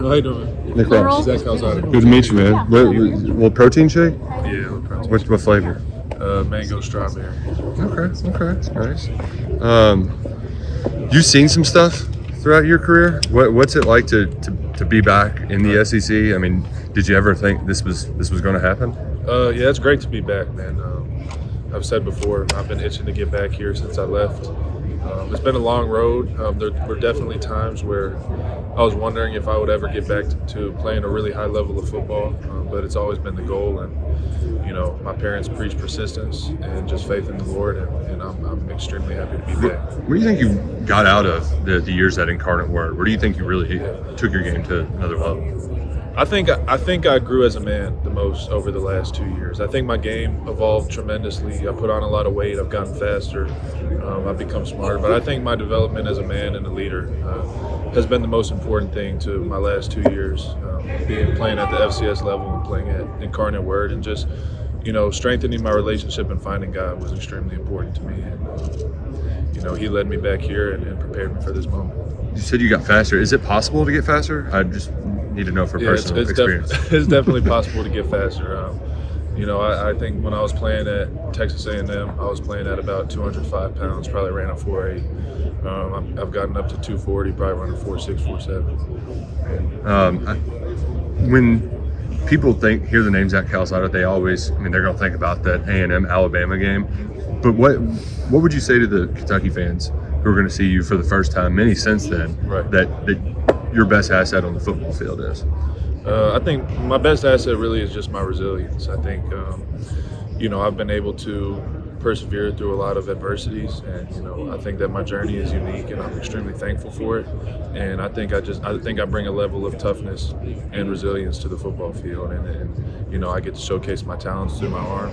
How you doing? Nick Roush. Zach Calzada. Good to meet you, man. Little protein shake? Yeah, What flavor? mango strawberry. Okay, nice. You seen some stuff throughout your career? What's it like to be back in the SEC? I mean, did you ever think this was going to happen? Yeah, it's great to be back, man. I've said before, I've been itching to get back here since I left. It's been a long road. There were definitely times where I was wondering if I would ever get back to playing a really high level of football, but it's always been the goal. And my parents preach persistence and just faith in the Lord, and I'm extremely happy to be back. What do you think you got out of the years at Incarnate Word? Where do you think you really took your game to another level? I think I grew as a man the most over the last 2 years. I think my game evolved tremendously. I put on a lot of weight. I've gotten faster. I've become smarter. But I think my development as a man and a leader has been the most important thing to my last 2 years. Playing at the FCS level and playing at Incarnate Word, and just strengthening my relationship and finding God was extremely important to me. And He led me back here and prepared me for this moment. You said you got faster. Is it possible to get faster? I just need to know from personal experience. It's definitely possible to get faster. I think when I was playing at Texas A&M, I was playing at about 205 pounds, probably ran a 4.8. I've gotten up to 240, probably running 4.6, 4.7. When people hear the name Zach Calzada, they're going to think about that A&M Alabama game. But what would you say to the Kentucky fans who are going to see you for the first time, many since then, right, that your best asset on the football field is? I think my best asset really is just my resilience. I think, I've been able to persevere through a lot of adversities, and I think that my journey is unique, and I'm extremely thankful for it. And I think I bring a level of toughness and resilience to the football field, and I get to showcase my talents through my arm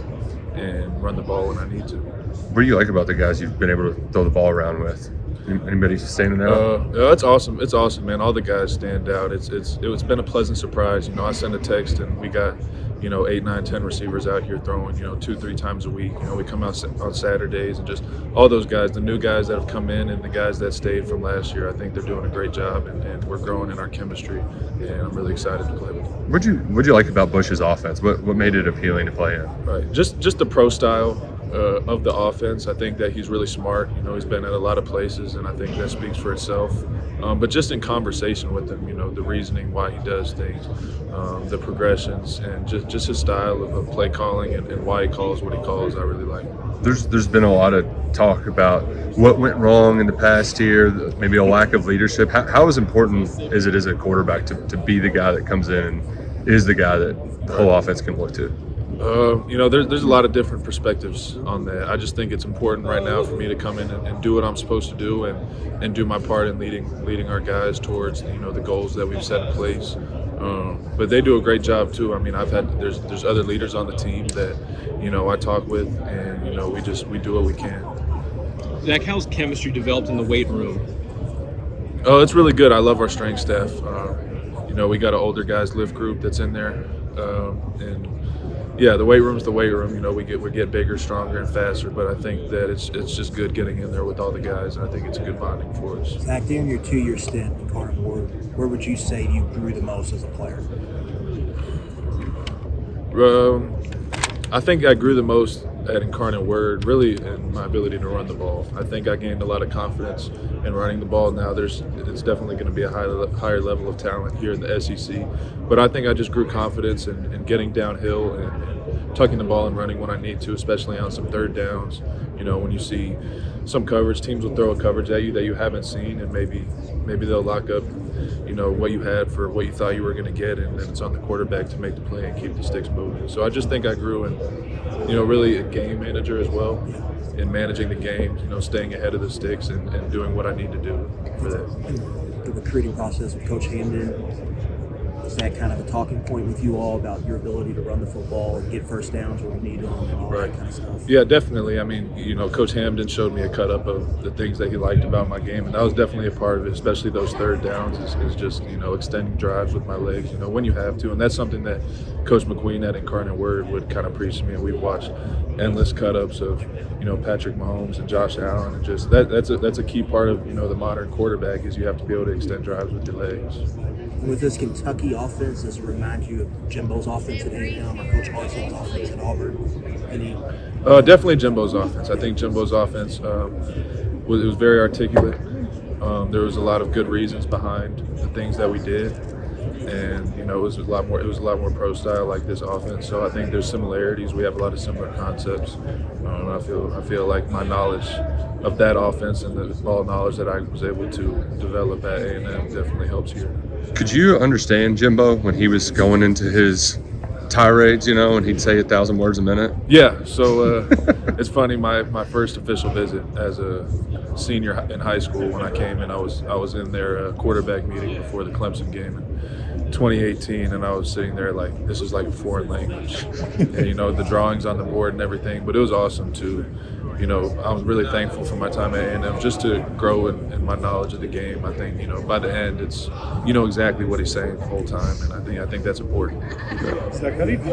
and run the ball when I need to. What do you like about the guys you've been able to throw the ball around with? Anybody standing out? It's awesome. It's awesome, man. All the guys stand out. It's been a pleasant surprise. I sent a text and we got 8, 9, 10 receivers out here throwing 2-3 times a week. We come out on Saturdays, and just all those guys, the new guys that have come in and the guys that stayed from last year, I think they're doing a great job, and we're growing in our chemistry, and I'm really excited to play with them. What'd you like about Bush's offense? What made it appealing to play in? Right, just the pro style of the offense. I think that he's really smart. He's been at a lot of places, and I think that speaks for itself. But just in conversation with him, the reasoning why he does things, the progressions, and just his style of play calling and why he calls what he calls, I really like. There's been a lot of talk about what went wrong in the past year, maybe a lack of leadership. How important is it as a quarterback to be the guy that comes in and is the guy that the whole offense can look to? There's a lot of different perspectives on that. I just think it's important right now for me to come in and do what I'm supposed to do and do my part in leading our guys towards the goals that we've set in place. But they do a great job too. There's other leaders on the team that I talk with, and we do what we can. Zach, how's chemistry developed in the weight room? Oh, it's really good. I love our strength staff. We got an older guys lift group that's in there, and yeah, the weight room's the weight room. We get bigger, stronger, and faster. But I think that it's just good getting in there with all the guys, and I think it's a good bonding for us. Zach, during your 2-year stint in Incarnate Word, where would you say you grew the most as a player? I think I grew the most at Incarnate Word, really in my ability to run the ball. I think I gained a lot of confidence in running the ball. Now it's definitely going to be a higher level of talent here in the SEC. But I think I just grew confidence in getting downhill and tucking the ball and running when I need to, especially on some third downs. When you see some coverage, teams will throw a coverage at you that you haven't seen, and maybe they'll lock up what you had for what you thought you were going to get, and then it's on the quarterback to make the play and keep the sticks moving. So I just think I grew in, really a game manager as well, in managing the game, staying ahead of the sticks and doing what I need to do for that. The recruiting process with Coach Hamden, is that kind of a talking point with you all about your ability to run the football and get first downs where you need them and all that kind of stuff? Yeah, definitely. Coach Hamden showed me a cut up of the things that he liked about my game, and that was definitely a part of it, especially those third downs is just, extending drives with my legs, when you have to. And that's something that Coach McQueen at Incarnate Word would kind of preach to me, and we've watched endless cut ups of, Patrick Mahomes and Josh Allen, and just that's a key part of, the modern quarterback is you have to be able to extend drives with your legs. With this Kentucky offense, does it remind you of Jimbo's offense at A&M or Coach Harsin's offense at Auburn? Definitely Jimbo's offense. I think Jimbo's offense was very articulate. There was a lot of good reasons behind the things that we did, and it was a lot more pro style like this offense. So I think there's similarities. We have a lot of similar concepts. I feel like my knowledge of that offense and the ball knowledge that I was able to develop at A&M definitely helps here. Could you understand Jimbo when he was going into his tirades, and he'd say 1,000 words a minute? Yeah, so it's funny. My first official visit as a senior in high school, when I came in, I was in their quarterback meeting before the Clemson game in 2018, and I was sitting there like, this is like a foreign language, and the drawings on the board and everything. But it was awesome to, I was really thankful for my time at A&M just to grow in my knowledge of the game. I think by the end, it's exactly what he's saying the whole time, and I think that's important. Zach, how do you